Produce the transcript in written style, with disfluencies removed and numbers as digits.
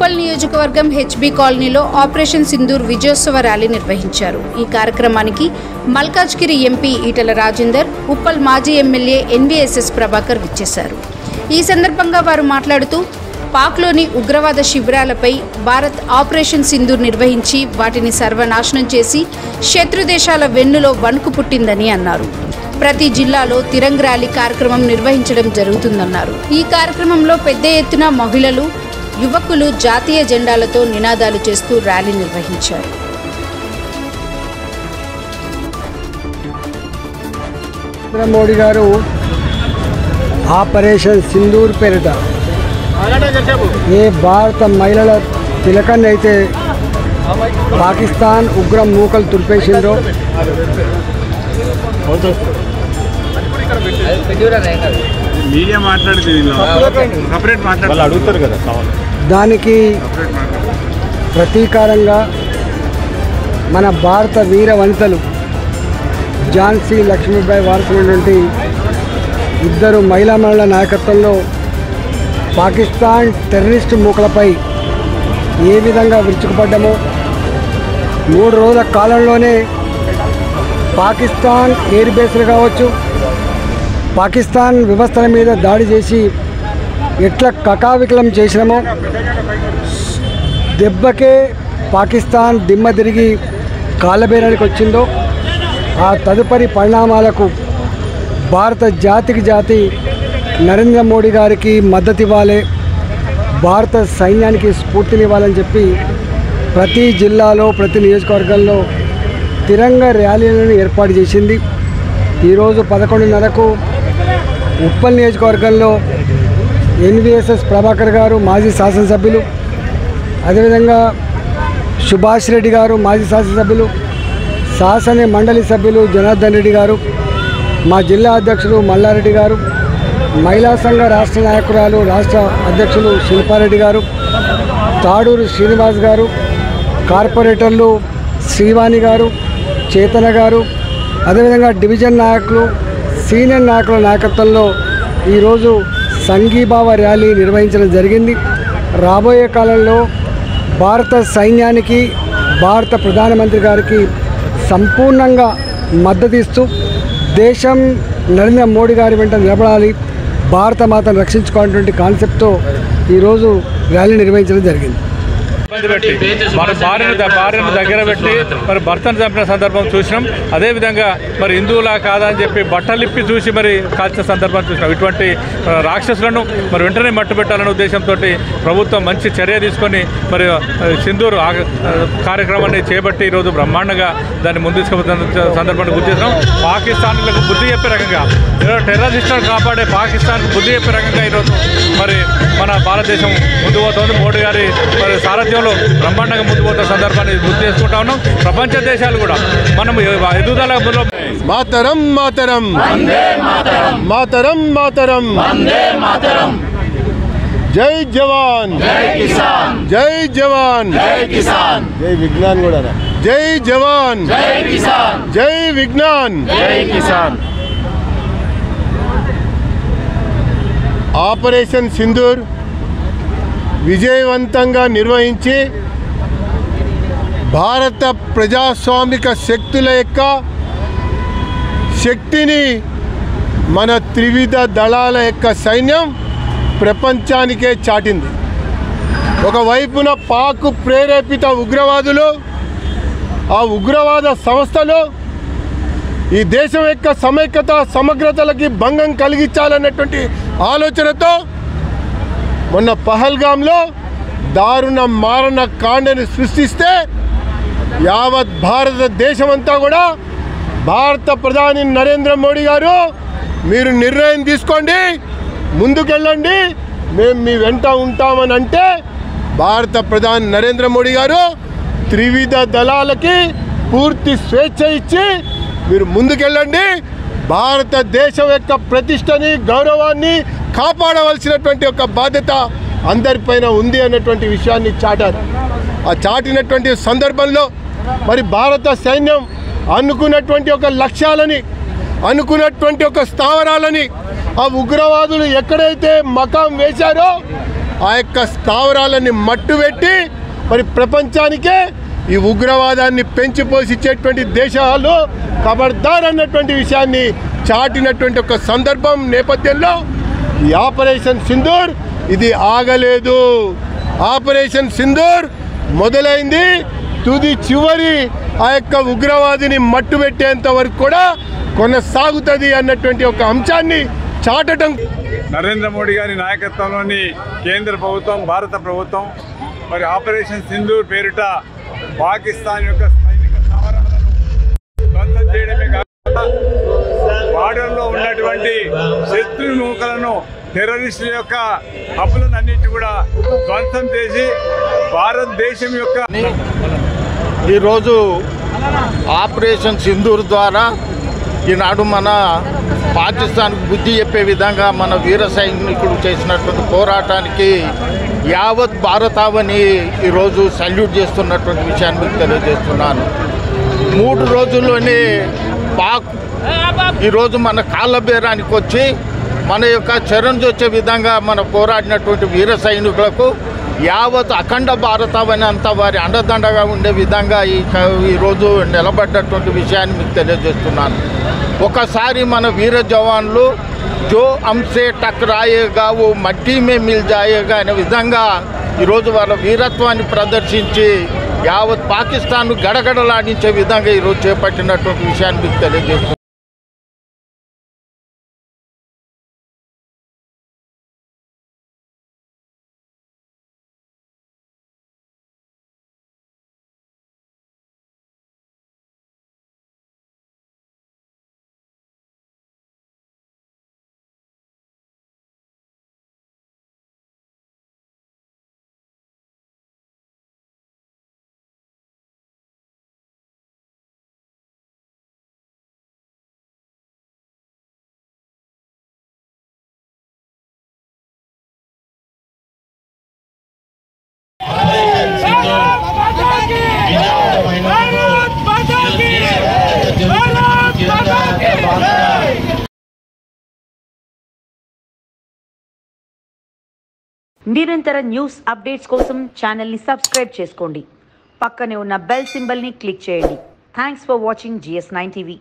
ఉప్పల్ నియోజకవర్గం హెచ్బీ కాలనీలో ఆపరేషన్ సింధూర్ విజయోత్సవ ర్యాలీ నిర్వహించారు. ఈ కార్యక్రమానికి మల్కాజ్గిరి ఎంపీ ఈటల రాజేందర్, ఉప్పల్ మాజీ ఎమ్మెల్యే ఎన్వీఎస్ఎస్ ప్రభాకర్ విచ్చేశారు. ఈ సందర్భంగా వారు మాట్లాడుతూ పాక్లోని ఉగ్రవాద శిబిరాలపై భారత్ ఆపరేషన్ సింధూర్ నిర్వహించి వాటిని సర్వనాశనం చేసి శత్రు దేశాల వెన్నులో వణుకు పుట్టిందని అన్నారు. ప్రతి జిల్లాలో తిరంగ్ ర్యాలీ కార్యక్రమం నిర్వహించడం జరుగుతుందన్నారు. ఈ కార్యక్రమంలో పెద్ద ఎత్తున మహిళలు, యువకులు జాతీయ జెండాలతో నినాదాలు చేస్తూ ర్యాలీ నిర్వహించారు. మోడీ గారు ఆపరేషన్ సింధూర్ పేరిట ఏ భారత మహిళల తిలకాన్ని అయితే పాకిస్తాన్ ఉగ్రం మూకలు తుడిపేసిందో దానికి ప్రతీకారంగా మన భారత వీర వనితలు ఝాన్సీ లక్ష్మీబాయి వారసులైనటువంటి ఇద్దరు మహిళల నాయకత్వంలో పాకిస్తాన్ టెర్రరిస్టు మూకలపై ఏ విధంగా విరుచుకుపడ్డామో 3 రోజుల కాలంలోనే పాకిస్తాన్ ఎయిర్ బేస్లు కావచ్చు, పాకిస్తాన్ వ్యవస్థల మీద దాడి చేసి ఎట్లా కకావికలం చేసినామో దెబ్బకే పాకిస్తాన్ దిమ్మ తిరిగి కాళ్ళబేరానికి వచ్చిందో ఆ తదుపరి పరిణామాలకు భారత జాతి నరేంద్ర మోడీ గారికి మద్దతు ఇవ్వాలి, భారత సైన్యానికి స్ఫూర్తినివ్వాలని చెప్పి ప్రతి జిల్లాలో ప్రతి నియోజకవర్గంలో తిరంగా ర్యాలీలను ఏర్పాటు చేసింది. ఈరోజు 11:30కు ఉప్పల్ నియోజకవర్గంలో ఎన్వీఎస్ఎస్ ప్రభాకర్ గారు మాజీ శాసనసభ్యులు, అదేవిధంగా సుభాష్ రెడ్డి గారు మాజీ శాసనసభ్యులు, శాసన మండలి సభ్యులు జనార్దన్ రెడ్డి గారు, మా జిల్లా అధ్యక్షులు మల్లారెడ్డి గారు, మహిళా సంఘ రాష్ట్ర నాయకురాలు రాష్ట్ర అధ్యక్షులు శిల్పారెడ్డి గారు, తాడూరు శ్రీనివాస్ గారు, కార్పొరేటర్లు శ్రీవాణి గారు, చేతన గారు, అదేవిధంగా డివిజన్ నాయకులు, సీనియర్ నాయకుల నాయకత్వంలో ఈరోజు సంఘీభావ ర్యాలీ నిర్వహించడం జరిగింది. రాబోయే కాలంలో భారత సైన్యానికి, భారత ప్రధానమంత్రి గారికి సంపూర్ణంగా మద్దతు ఇస్తూ దేశం నరేంద్ర మోడీ గారి వెంట నిలబడాలి, భారత మాతను రక్షించుకోవాలనేటువంటి కాన్సెప్ట్తో ఈరోజు ర్యాలీ నిర్వహించడం జరిగింది. మన భార్యను దగ్గర పెట్టి మరి భర్తను చంపిన సందర్భం చూసినాం. అదేవిధంగా మరి హిందువులా కాదా అని చెప్పి బట్టలిప్పి చూసి మరి కాల్చిన సందర్భం చూసినాం. ఇటువంటి రాక్షసులను మరి వెంటనే మట్టుబెట్టాలనే ఉద్దేశంతో ప్రభుత్వం మంచి చర్య తీసుకొని మరి సింధూర్ కార్యక్రమాన్ని చేపట్టి ఈరోజు బ్రహ్మాండంగా దాన్ని ముందు తీసుకుపోతున్న సందర్భాన్ని గుర్తు చేసినాం. పాకిస్తాన్లకు బుద్ధి చెప్పే రకంగా, టెర్రరిస్టులను కాపాడే పాకిస్తాన్కు బుద్ధి చెప్పే రకంగా ఈరోజు మరి మన భారతదేశం ముందు పోతుంది. మోడీ గారి మరి సారథ్యంలో బ్రహ్మాండంగా ముందు పోతున్న సందర్భాన్ని గుర్తు చేసుకుంటా ఉన్నాం. ప్రపంచ దేశాలు కూడా మనం ఎదుగుదల మాతరం మాతరం మాతరం మాతరం జై జవాన్ జై జవాన్ జై విజ్ఞాన్ కూడా జై జవాన్ జై విజ్ఞాన్ ఆపరేషన్ సింధూర్ విజయవంతంగా నిర్వహించి భారత ప్రజాస్వామిక శక్తుల యొక్క శక్తిని మన త్రివిధ దళాల యొక్క సైన్యం ప్రపంచానికే చాటింది. ఒకవైపున పాక్ ప్రేరేపిత ఉగ్రవాదులు, ఆ ఉగ్రవాద సంస్థలు ఈ దేశం యొక్క సమైక్యత సమగ్రతలకి భంగం కలిగించాలన్నటువంటి ఆలోచనతో మొన్న పహల్గామ్లో దారుణ మారణ కాండని సృష్టిస్తే యావత్ భారతదేశమంతా కూడా భారత ప్రధాని నరేంద్ర మోడీ గారు మీరు నిర్ణయం తీసుకోండి, ముందుకెళ్ళండి, మేము మీ వెంట ఉంటామని అంటే భారత ప్రధాని నరేంద్ర మోడీ గారు త్రివిధ దళాలకి పూర్తి స్వేచ్ఛ ఇచ్చి మీరు ముందుకెళ్ళండి, భారతదేశం యొక్క ప్రతిష్టని గౌరవాన్ని కాపాడవలసినటువంటి ఒక బాధ్యత అందరిపైన ఉంది అన్నటువంటి విషయాన్ని చాటారు. ఆ చాటినటువంటి సందర్భంలో మరి భారత సైన్యం అనుకున్నటువంటి ఒక లక్ష్యాలని, అనుకున్నటువంటి ఒక స్థావరాలని ఆ ఉగ్రవాదులు ఎక్కడైతే మకాం వేశారో ఆ యొక్క స్థావరాలని మట్టుబెట్టి మరి ప్రపంచానికే ఈ ఉగ్రవాదాన్ని పెంచిపోసిచ్చేటువంటి దేశాలు ఖబర్దార్ అన్నటువంటి విషయాన్ని చాటినటువంటి ఒక సందర్భం నేపథ్యంలో ఈ ఆపరేషన్ సింధూర్ ఇది ఆగలేదు. ఆపరేషన్ సింధూర్ మొదలైంది, తుది చివరి ఆ యొక్క ఉగ్రవాదిని మట్టుబెట్టేంత వరకు కూడా కొనసాగుతుంది అన్నటువంటి ఒక అంశాన్ని చాటడం. నరేంద్ర మోడీ గారి నాయకత్వంలోని కేంద్ర ప్రభుత్వం, భారత ప్రభుత్వం మరి ఆపరేషన్ సింధూర్ పేరిట పాకిస్తాన్ యొక్క సైనిక స్థావరాలను ధ్వంసం చేయడమే కాకుండా బార్డర్లో ఉన్నటువంటి శత్రుముఖులను, టెర్రరిస్టుల యొక్క హబ్బులను అన్నింటి కూడా ధ్వంసం చేసి భారతదేశం యొక్క ఈరోజు ఆపరేషన్ సింధూర్ ద్వారా ఈనాడు మన పాకిస్తాన్కు బుద్ధి చెప్పే విధంగా మన వీర సైనికులు చేసినటువంటి పోరాటానికి యావత్ భారతావని ఈరోజు సల్యూట్ చేస్తున్నటువంటి విషయాన్ని మీకు తెలియజేస్తున్నాను. 3 రోజుల్లోనే పాక్ ఈరోజు మన కాళ్ళ బేరానికి వచ్చి మన యొక్క చరణ్ వచ్చే విధంగా మన పోరాడినటువంటి వీర సైనికులకు యావత్ అఖండ భారతావని అంతా వారి అండదండగా ఉండే విధంగా ఈరోజు నిలబడ్డటువంటి విషయాన్ని మీకు తెలియజేస్తున్నాను. ఒకసారి మన వీర జవాన్లు జో హమ్సే టక్రాయేగా ఓ మట్టి మే మిల్ జాయేగా అనే విధంగా ఈరోజు వాళ్ళ వీరత్వాన్ని ప్రదర్శించి యావత్ పాకిస్తాన్ను గడగడలాడించే విధంగా ఈరోజు చేపట్టినటువంటి విషయాన్ని మీకు తెలియజేస్తున్నాను. నిరంతర న్యూస్ అప్డేట్స్ కోసం ఛానల్ని సబ్స్క్రైబ్ చేసుకోండి. పక్కనే ఉన్న బెల్ సింబల్ని క్లిక్ చేయండి. Thanks for watching GS9 TV.